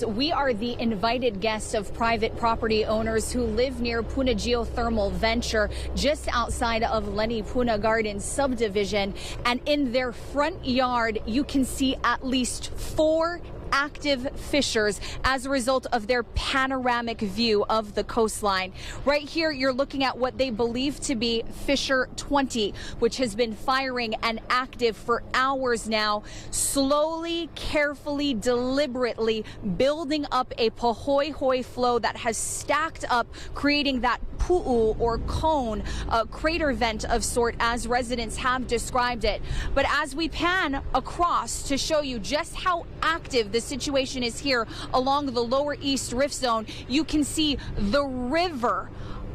We are the invited guests of private property owners who live near Puna Geothermal Venture just outside of Leni Puna Gardens subdivision. And in their front yard, you can see at least 4 active fissures as a result of their panoramic view of the coastline. Right here, you're looking at what they believe to be fissure 20, which has been firing and active for hours now, slowly, carefully, deliberately building up a pahoehoe flow that has stacked up, creating that pu'u or cone, a crater vent of sort, as residents have described it. But as we pan across to show you just how active the situation is here along the lower east rift zone, you can see the river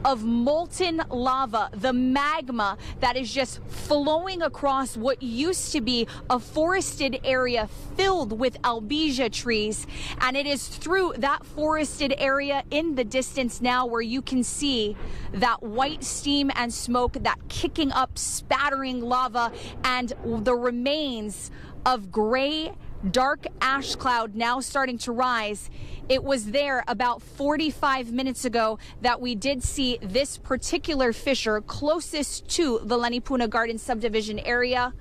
of molten lava, the magma that is just flowing across what used to be a forested area filled with albizia trees. And it is through that forested area in the distance now where you can see that white steam and smoke, that kicking up, spattering lava, and the remains of gray dark ash cloud now starting to rise. It was there about 45 minutes ago that we did see this particular fissure closest to the Leni Puna Gardens subdivision area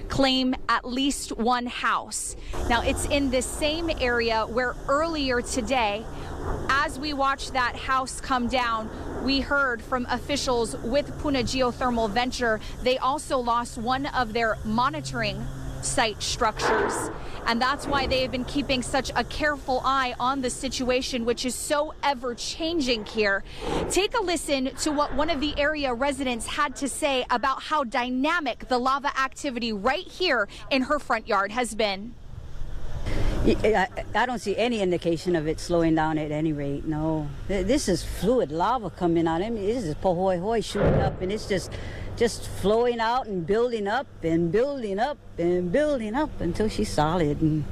claim at least one house. Now, it's in this same area where earlier today, as we watched that house come down, we heard from officials with Puna Geothermal Venture. They also lost one of their monitoring site structures, and that's why they have been keeping such a careful eye on the situation, which is so ever-changing here. Take a listen to what one of the area residents had to say about how dynamic the lava activity right here in her front yard has been. I don't see any indication of it slowing down at any rate, no. This is fluid lava coming out. I mean, this is pahoehoe shooting up, and it's just flowing out and building up and building up and building up until she's solid. And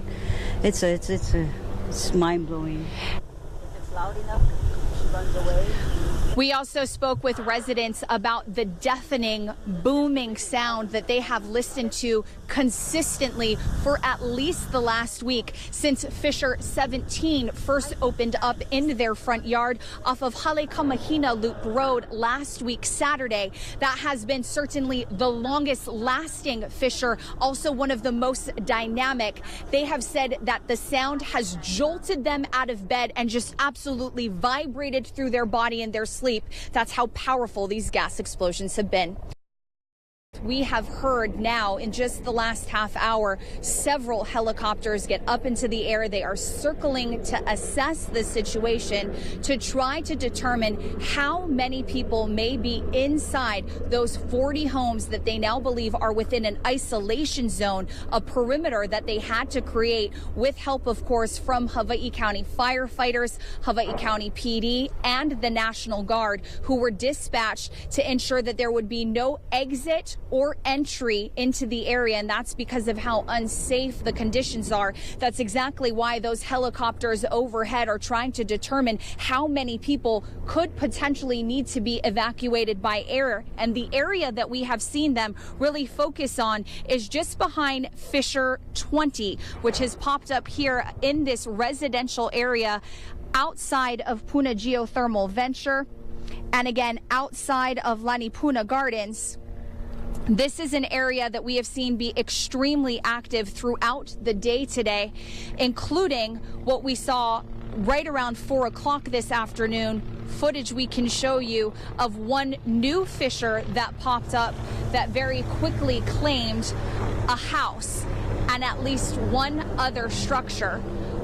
it's mind-blowing. If it's loud enough, she runs away. We also spoke with residents about the deafening, booming sound that they have listened to consistently for at least the last week since fissure 17 first opened up in their front yard off of Halekamahina Loop Road last week, Saturday. That has been certainly the longest lasting fissure, also one of the most dynamic. They have said that the sound has jolted them out of bed and just absolutely vibrated through their body and their sleep. That's how powerful these gas explosions have been. We have heard now in just the last half hour, several helicopters get up into the air. They are circling to assess the situation to try to determine how many people may be inside those 40 homes that they now believe are within an isolation zone, a perimeter that they had to create with help, of course, from Hawaii County firefighters, Hawaii County PD, and the National Guard, who were dispatched to ensure that there would be no exit or entry into the area, and that's because of how unsafe the conditions are. That's exactly why those helicopters overhead are trying to determine how many people could potentially need to be evacuated by air. And the area that we have seen them really focus on is just behind fissure 20, which has popped up here in this residential area outside of Puna Geothermal Venture, and again outside of Leni Puna Gardens. This is an area that we have seen be extremely active throughout the day today, including what we saw right around 4 o'clock this afternoon. Footage we can show you of one new fissure that popped up that very quickly claimed a house and at least one other structure.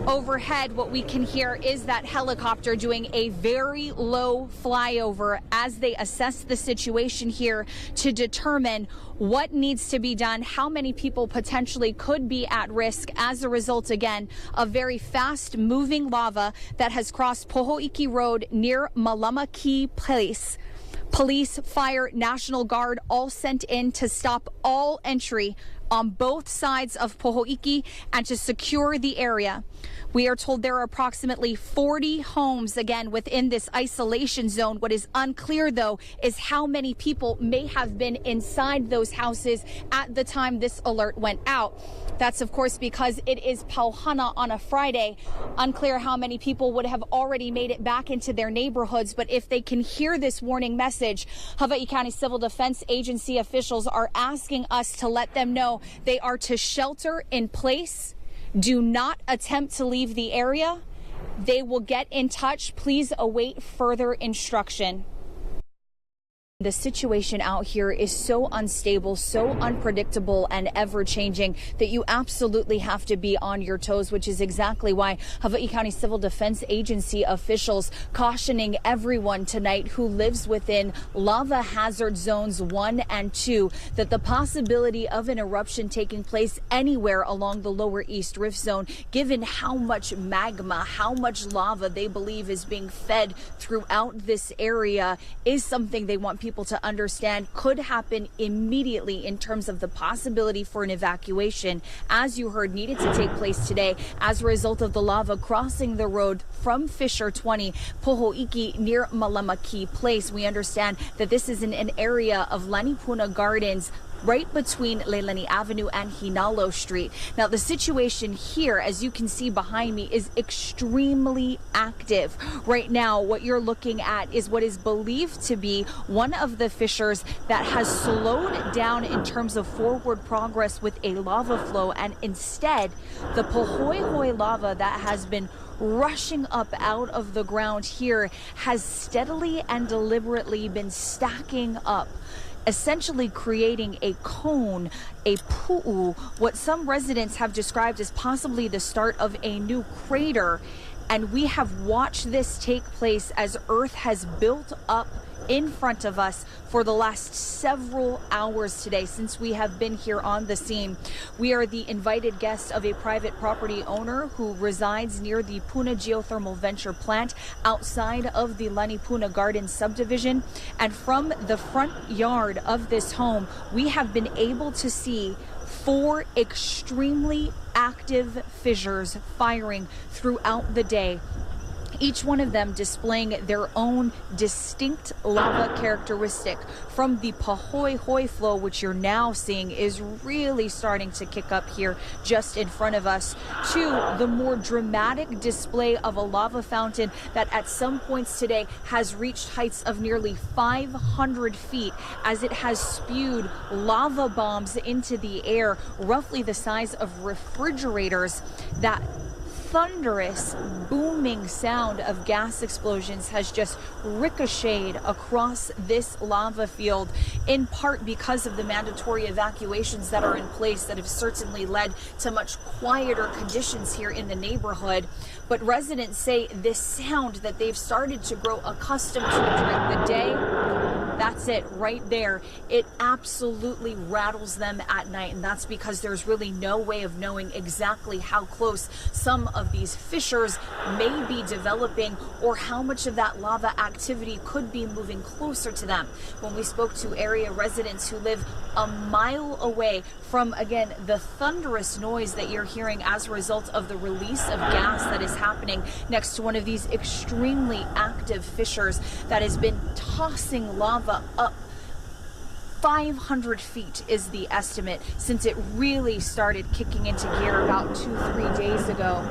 Overhead, what we can hear is that helicopter doing a very low flyover as they assess the situation here to determine what needs to be done, how many people potentially could be at risk as a result, again, of very fast moving lava that has crossed Pohoiki Road near Malamaki Place. Police, fire, National Guard all sent in to stop all entry on both sides of Poho'iki and to secure the area. We are told there are approximately 40 homes, again, within this isolation zone. What is unclear, though, is how many people may have been inside those houses at the time this alert went out. That's, of course, because it is Pauhana on a Friday. Unclear how many people would have already made it back into their neighborhoods. But if they can hear this warning message, Hawaii County Civil Defense Agency officials are asking us to let them know they are to shelter in place. Do not attempt to leave the area. They will get in touch. Please await further instruction. The situation out here is so unstable, so unpredictable and ever-changing that you absolutely have to be on your toes, which is exactly why Hawaii County Civil Defense Agency officials cautioning everyone tonight who lives within lava hazard zones 1 and 2 that the possibility of an eruption taking place anywhere along the lower East Rift Zone, given how much magma, how much lava they believe is being fed throughout this area, is something they want people to understand could happen immediately in terms of the possibility for an evacuation, as you heard, needed to take place today as a result of the lava crossing the road from Fisher 20, Poho'iki, near Malamaki Place. We understand that this is in an area of Lanipuna Gardens, right between Leilani Avenue and Hinalo Street. Now, the situation here, as you can see behind me, is extremely active. Right now, what you're looking at is what is believed to be one of the fissures that has slowed down in terms of forward progress with a lava flow, and instead, the Pohoihoi lava that has been rushing up out of the ground here has steadily and deliberately been stacking up, essentially creating a cone, a pu'u, what some residents have described as possibly the start of a new crater. And we have watched this take place as Earth has built up in front of us for the last several hours today since we have been here on the scene. We are the invited guest of a private property owner who resides near the Puna Geothermal Venture plant outside of the Lanipuna Gardens subdivision. And from the front yard of this home, we have been able to see 4 extremely active fissures firing throughout the day, each one of them displaying their own distinct lava characteristic. From the Pahoihoi flow, which you're now seeing is really starting to kick up here just in front of us, to the more dramatic display of a lava fountain that at some points today has reached heights of nearly 500 feet as it has spewed lava bombs into the air, roughly the size of refrigerators. That thunderous, booming sound of gas explosions has just ricocheted across this lava field, in part because of the mandatory evacuations that are in place that have certainly led to much quieter conditions here in the neighborhood. But residents say this sound that they've started to grow accustomed to during the day, that's it right there. It absolutely rattles them at night, and that's because there's really no way of knowing exactly how close some of these fissures may be developing or how much of that lava activity could be moving closer to them. When we spoke to area residents who live a mile away from, again, the thunderous noise that you're hearing as a result of the release of gas that is happening next to one of these extremely active fissures that has been tossing lava up 500 feet is the estimate since it really started kicking into gear about 2-3 days ago.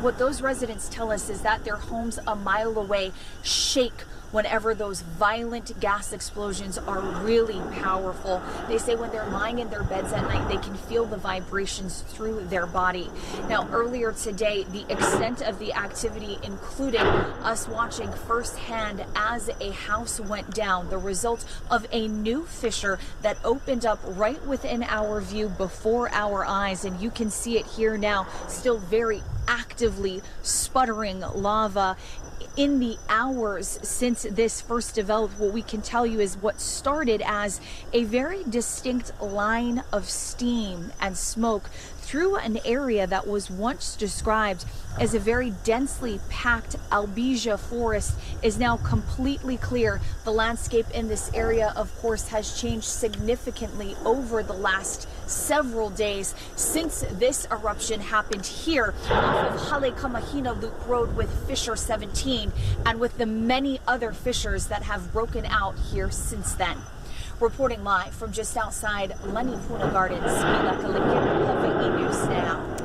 What those residents tell us is that their homes a mile away shake whenever those violent gas explosions are really powerful. They say when they're lying in their beds at night, they can feel the vibrations through their body. Now, earlier today, the extent of the activity included us watching firsthand as a house went down, the result of a new fissure that opened up right within our view before our eyes. And you can see it here now, still very actively sputtering lava. In the hours since this first developed, what we can tell you is what started as a very distinct line of steam and smoke through an area that was once described as a very densely packed albizia forest is now completely clear. The landscape in this area, of course, has changed significantly over the last several days since this eruption happened here off of Hale Kamahina Loop Road with Fissure 17 and with the many other fissures that have broken out here since then. Reporting live from just outside Lanipuna Gardens, Mila Kalikit, Hawaii News Now.